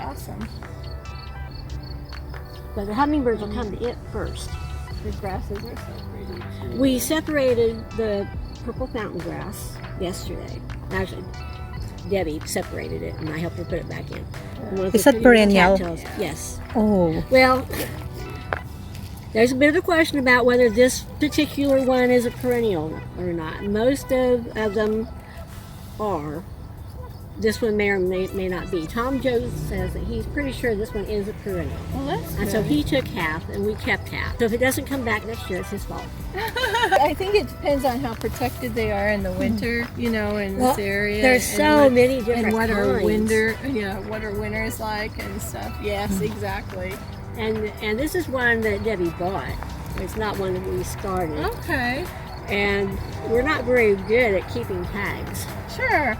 awesome. But the hummingbirds will come to it first. The grasses are so pretty too. We separated the purple fountain grass yesterday. Actually, Debbie separated it, and I helped her put it back in. Is that perennial? Yes. Oh. Well, there's a bit of a question about whether this particular one is a perennial or not. Most of them are. This one may or may not be. Tom Jones says that he's pretty sure this one is a perennial. Well, that's And so he took half and we kept half. So if it doesn't come back next year, it's his fault. I think it depends on how protected they are in the winter, you know, in this area. There's so many different and what kinds. what are winters like and stuff. Yes, exactly. And this is one that Debbie bought. It's not one that we started. Okay. And we're not very good at keeping tags. Sure.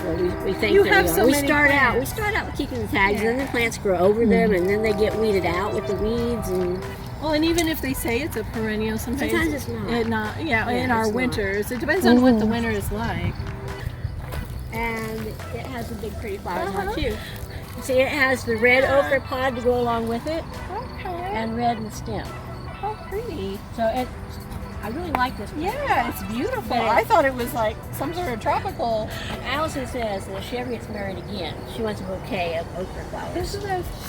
Well, we think You that have we are. so We many start out plants. with keeping the tags, and then the plants grow over them, and then they get weeded out with the weeds. And Well, and even if they say it's a perennial, sometimes it's not. In our it's not. winters, it depends on what the winter is like. And it has the big pretty flowers on it too. See, it has the red ochre pod to go along with it, Okay. and red in the stem. How pretty. So I really like this one. Yeah, it's beautiful. But I thought it was like some sort of tropical. And Allison says that if she ever gets married again, she wants a bouquet of ochre flowers.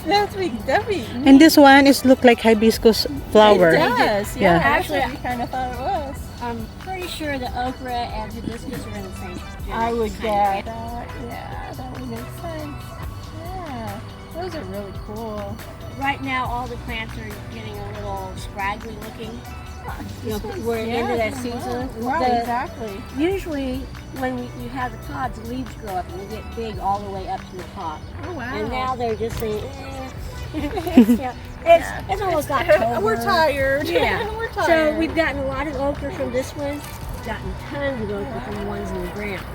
That'd be And this one is look like hibiscus flower. It does. Yeah. Yeah, actually, I kind of thought it was. I'm pretty sure the okra and hibiscus are in the same. I would kind guess that. Yeah, that would make sense. Yeah, those are really cool. Right now, all the plants are getting a little scraggly looking. You know, This we're one's- into yeah, that season. Right, exactly. Usually, when you have the pods, the leaves grow up and they get big all the way up to the top. Oh wow. And now they're just saying, it's almost October. We're tired. Yeah. We're tired. So we've gotten a lot of okra from this one. We've gotten tons of okra from the ones in the ground.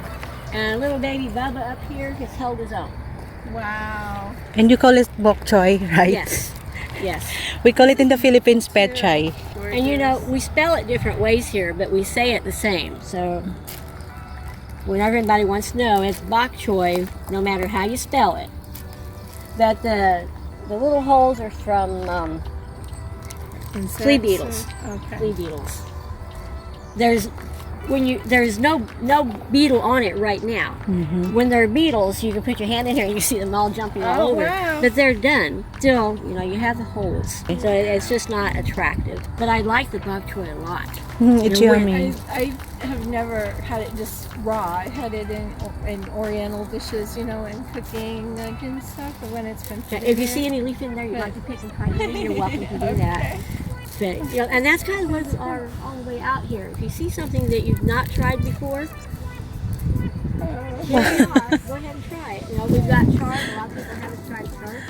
And little baby Bubba up here has held his own. Wow. And you call it bok choy, right? Yes. Yes. We call it in the Philippines pet chai. And you know, we spell it different ways here, but we say it the same. So when everybody wants to know, it's bok choy, no matter how you spell it. But the little holes are from flea beetles. Okay. Flea beetles. There's no beetle on it right now. When there are beetles, you can put your hand in here and you see them all jumping all Oh, over. wow. But they're done. Still, you know, you have the holes, so it's just not attractive. But I like the bok choy a lot. It's You know, when- yummy. I have never had it just raw. I had it in oriental dishes, you know, and cooking like, and stuff. But when it's been put If you in see there- any leaf in there you'd like to pick and try to eat, you're welcome to do that. But, you know, and that's kind of what are all the way out here. If you see something that you've not tried before, go ahead and try it. You know, we've got chard. A lot of people haven't tried chard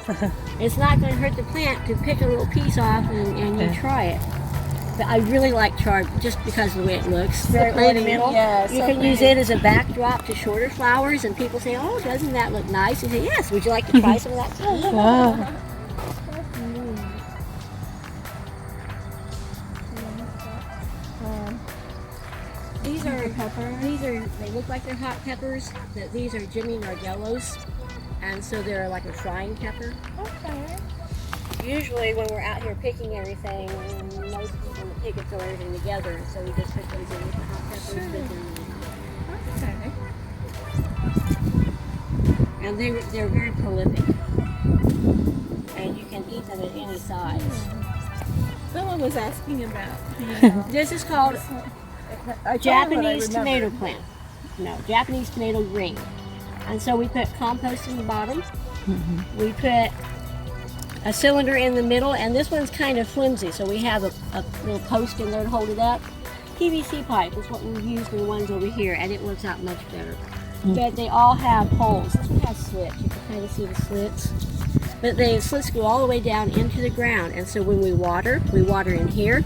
before. It's not going to hurt the plant to pick a little piece off and you try it. But I really like chard just because of the way it looks. Very pretty, ornamental. yeah, You so can use pretty. it as a backdrop to shorter flowers, and people say, "Oh, doesn't that look nice?" You say, "Yes." Would you like to try some of that too? Wow. They look like they're hot peppers. These are Jimmy Nardellos, and so they're like a frying pepper. Okay. Usually when we're out here picking everything, most people pick it, throw everything together, and so we just put those in with the hot peppers. Okay. And they're very prolific, and you can eat them at any size. Someone was asking about. This is called A Japanese tomato plant. No, Japanese tomato ring. And so we put compost in the bottom. We put a cylinder in the middle, and this one's kind of flimsy, so we have a little post in there to hold it up. PVC pipe is what we've used in the ones over here, and it works out much better. But they all have holes. This one has slits. You can kind of see the slits. But the slits go all the way down into the ground, and so when we water in here.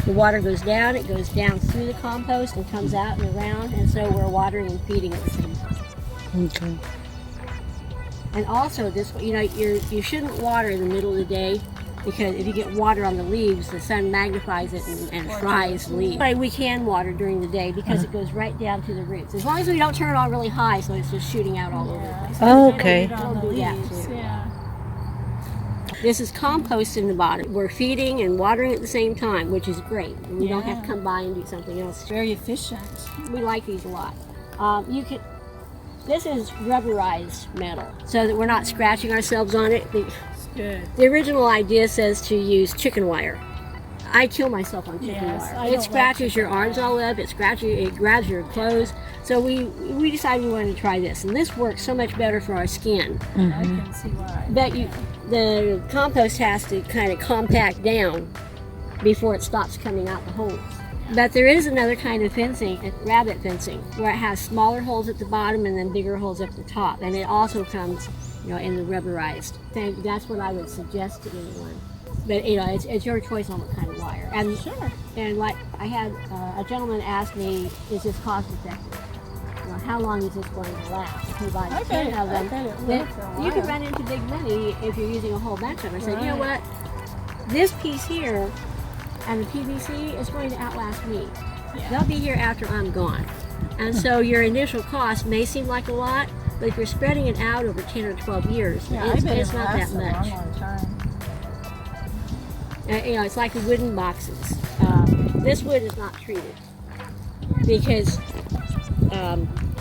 The water goes down, it goes down through the compost and comes out and around, and so we're watering and feeding at the same time. Okay. And also, this, you know, you shouldn't water in the middle of the day because if you get water on the leaves, the sun magnifies it and fries the leaves. But we can water during the day because it goes right down to the roots. As long as we don't turn it on really high so it's just shooting out all over the place. Oh, okay. We'll do that too. Yeah. This is compost in the bottom. We're feeding and watering at the same time, which is great. We don't have to come by and do something else. Very efficient. We like these a lot. This is rubberized metal, so that we're not scratching ourselves on it. Good. The original idea says to use chicken wire. I kill myself on chicken Yes, I wire. don't It like scratches your chicken arms all up. It grabs your clothes. So we decided we wanted to try this, and this works so much better for our skin. I can see why. But the compost has to kind of compact down before it stops coming out the holes. But there is another kind of fencing, rabbit fencing, where it has smaller holes at the bottom and then bigger holes up the top, and it also comes, in the rubberized thing. That's what I would suggest to anyone. But it's your choice on what kind of wire. And Sure. And like I had a gentleman ask me, is this cost effective? How long is this going to last? If you buy 10 of them, then you can run into big money if you're using a whole batch of them. I said, you know what? This piece here and the PVC is going to outlast me. Yeah. They'll be here after I'm gone. And so your initial cost may seem like a lot, but if you're spreading it out over 10 or 12 years, it's not that much. Long time. It's like the wooden boxes. This wood is not treated because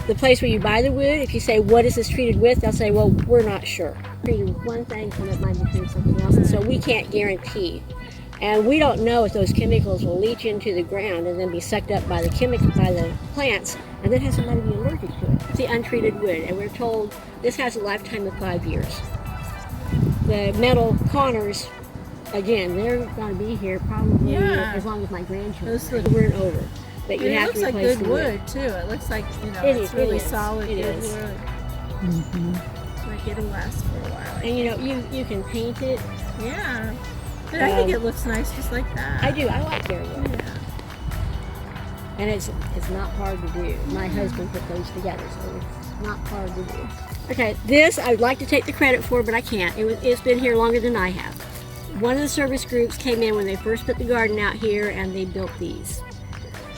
the place where you buy the wood, if you say, what is this treated with, they'll say, well, we're not sure. Treated with one thing and it might be treated with something else, and so we can't guarantee. And we don't know if those chemicals will leach into the ground and then be sucked up by the plants, and then have somebody be allergic to it. It's the untreated wood, and we're told this has a lifetime of 5 years. The metal corners, again, they're going to be here probably as long as my grandchildren. Over and over. But you have It looks to like replace good the wood too. It looks like it's really solid good wood. Like it'll last for a while. And you can paint it. Yeah. But I think it looks nice just like that. I do. I like bare wood. Yeah. And it's not hard to do. My husband put those together, so it's not hard to do. Okay, this I would like to take the credit for, but I can't. It's been here longer than I have. One of the service groups came in when they first put the garden out here, and they built these.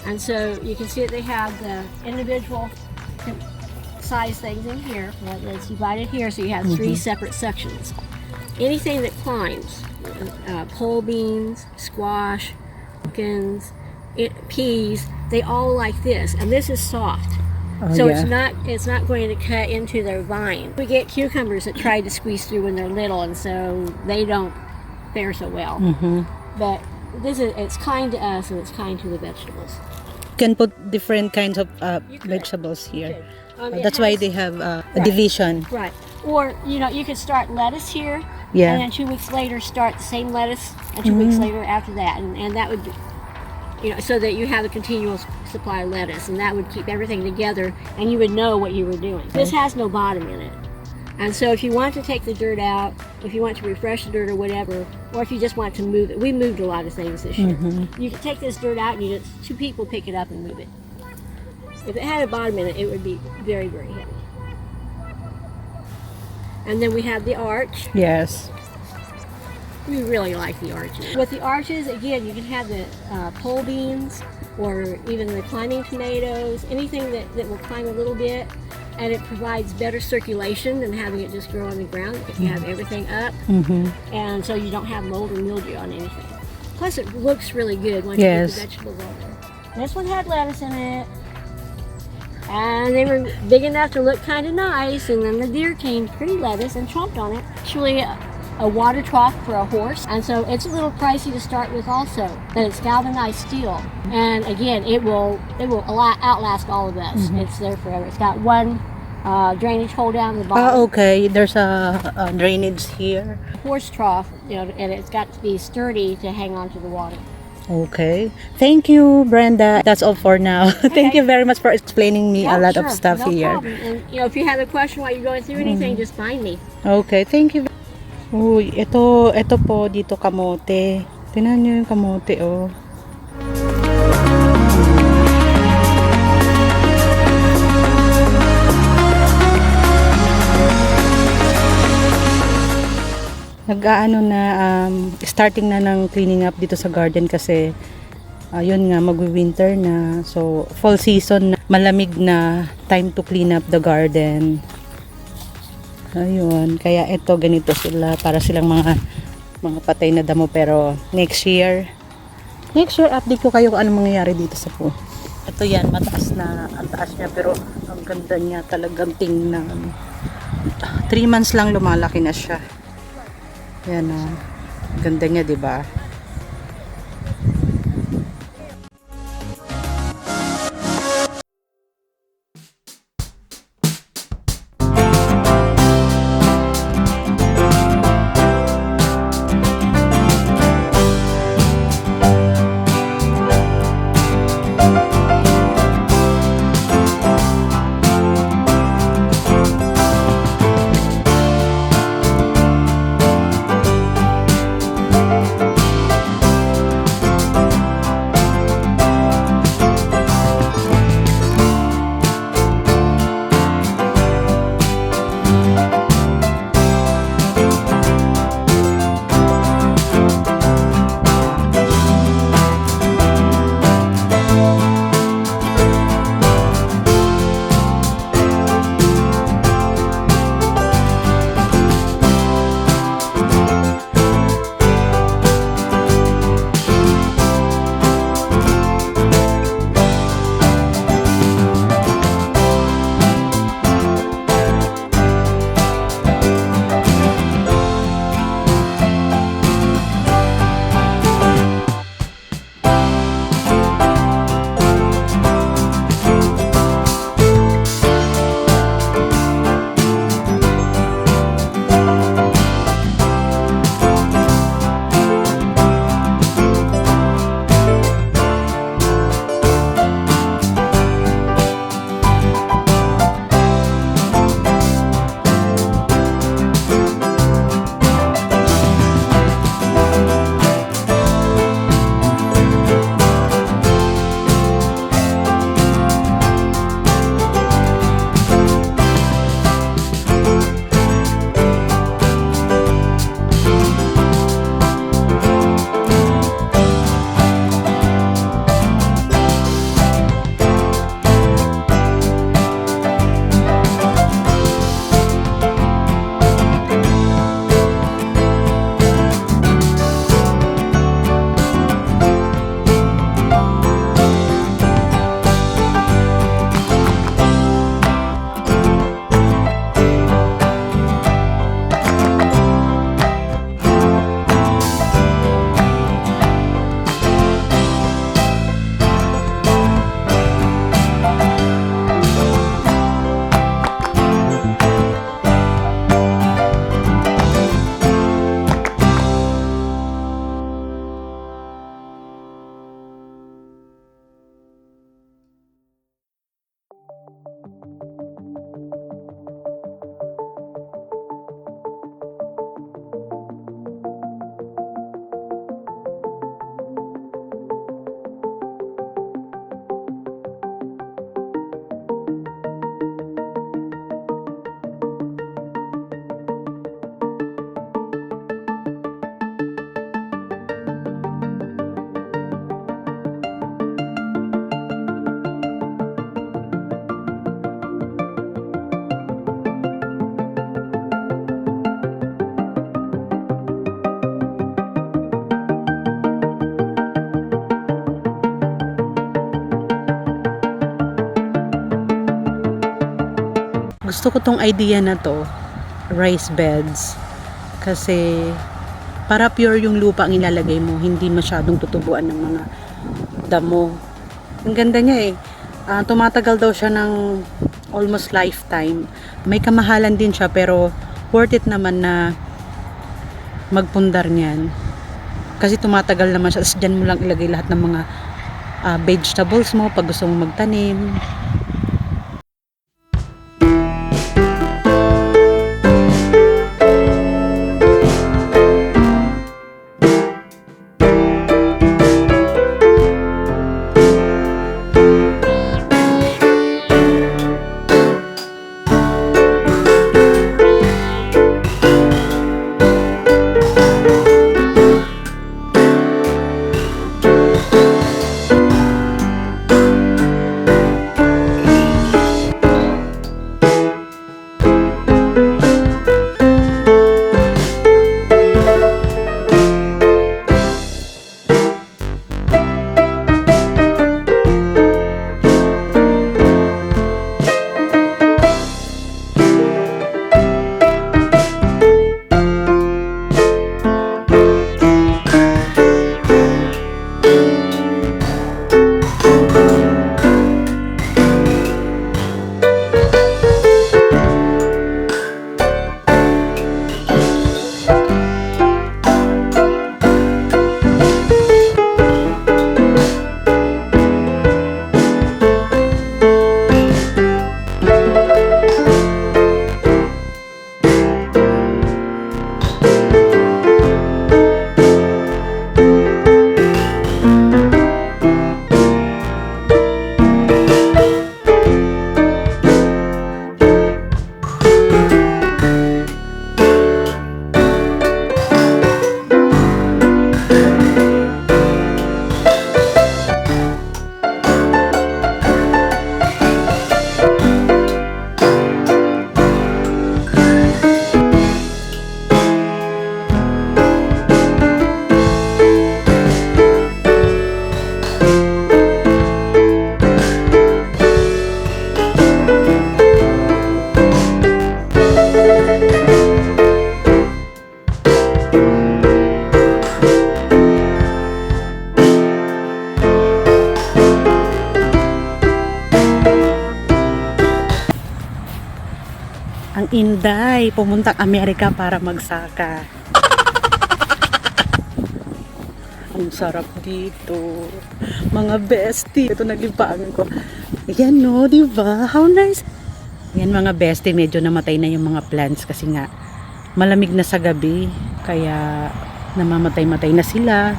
And so you can see that they have the individual size things in here. It's divided here, so you have 3 separate sections. Anything that climbs, pole beans, squash, pumpkins, peas, they all like this, and this is soft. So it's not going to cut into their vine. We get cucumbers that try to squeeze through when they're little, and so they don't fare so well. But it's kind to us and it's kind to the vegetables. You can put different kinds of vegetables here. That's why they have a division. Right. Or, you could start lettuce here, Yeah. and then 2 weeks later start the same lettuce, and 2 weeks later after that. And that would, so that you have a continual supply of lettuce, and that would keep everything together, and you would know what you were doing. This has no bottom in it. And so if you want to take the dirt out, if you want to refresh the dirt or whatever, or if you just want to move it, we moved a lot of things this year. You can take this dirt out and 2 people pick it up and move it. If it had a bottom in it, it would be very, very heavy. And then we have the arch. Yes. We really like the arches. With the arches, again, you can have the pole beans or even the climbing tomatoes, anything that will climb a little bit, and it provides better circulation than having it just grow on the ground. You have everything up, and so you don't have mold or mildew on anything. Plus, it looks really good once you get the vegetables on there. This one had lettuce in it, and they were big enough to look kind of nice, and then the deer came pretty lettuce and chomped on it. Actually, a water trough for a horse, and so it's a little pricey to start with also, but it's galvanized steel, and again, it will outlast all of us. It's there forever. It's got one drainage hole down the bottom. Okay. There's a drainage here. Horse trough, and it's got to be sturdy to hang on to the water. Okay. Thank you, Brenda. That's all for now. Thank you very much for explaining me a lot of stuff no here. Problem. And if you have a question while you're going through anything, just find me. Okay, thank you. Uy, ito po dito kamote. Tingnan niyo yung kamote, oh. nag-aano na starting na ng cleaning up dito sa garden kasi yun nga magwi-winter na. So fall season na, malamig na, time to clean up the garden. Ayun, kaya ito ganito sila, para silang mga patay na damo. Pero next year update ko kayo kung ano mangyayari dito sa pool. Ito yan, mataas na, ang taas niya, pero ang ganda niya talagang tingnan. 3 months lang lumalaki na siya. Yan ganda niya, 'di ba? Gusto ko tong idea na to, rice beds. Kasi para pure yung lupa ang ilalagay mo, hindi masyadong tutubuan ng mga damo. Ang ganda niya eh. Tumatagal daw siya ng almost lifetime. May kamahalan din siya pero worth it naman na magpundar niyan. Kasi tumatagal naman siya. Diyan mo lang ilagay lahat ng mga vegetables mo pag gusto mong magtanim. Inday, pumuntang Amerika para magsaka. Ang sarap dito. Mga bestie. Ito naglipaangan ko. Ayan no, di ba? How nice. Yan mga bestie, medyo namatay na yung mga plants kasi nga malamig na sa gabi. Kaya namamatay-matay na sila.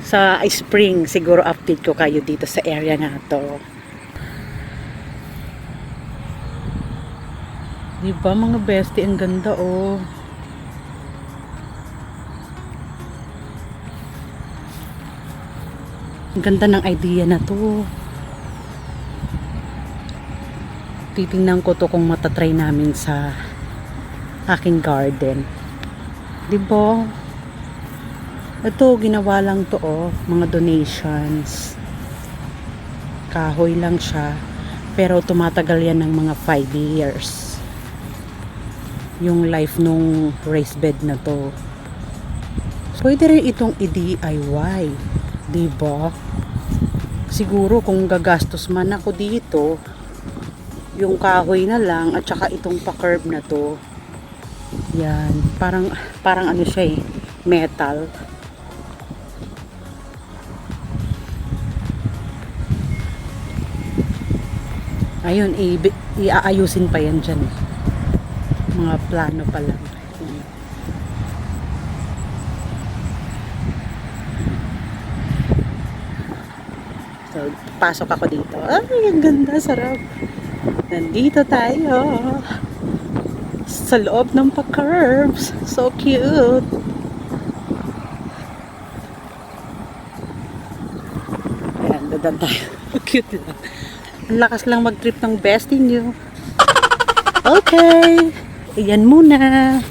Sa spring, siguro update ko kayo dito sa area na to. Diba mga bestie, ang ganda oh. Ang ganda ng idea na to. Titingnan ko to kung matatry namin sa aking garden. Diba? Ito, ginawa lang to oh, mga donations. Kahoy lang siya. Pero tumatagal yan ng mga 5 years. Yung life nung raised bed na to. Pwede rin itong i-DIY. Diba? Siguro kung gagastos man ako dito, yung kahoy na lang at saka itong pa-curb na to. Yan. Parang ano siya eh. Metal. Ayun, iaayusin pa yan dyan eh. Mga plano pa lang. So, pasok ako dito. Ay, ang ganda, sarap. Nandito tayo. Sa loob ng pa-curves. So cute. Ayan, dadan tayo. Cute lang. Ang lakas lang mag-trip ng bestie nyo. Okay. Ayan muna.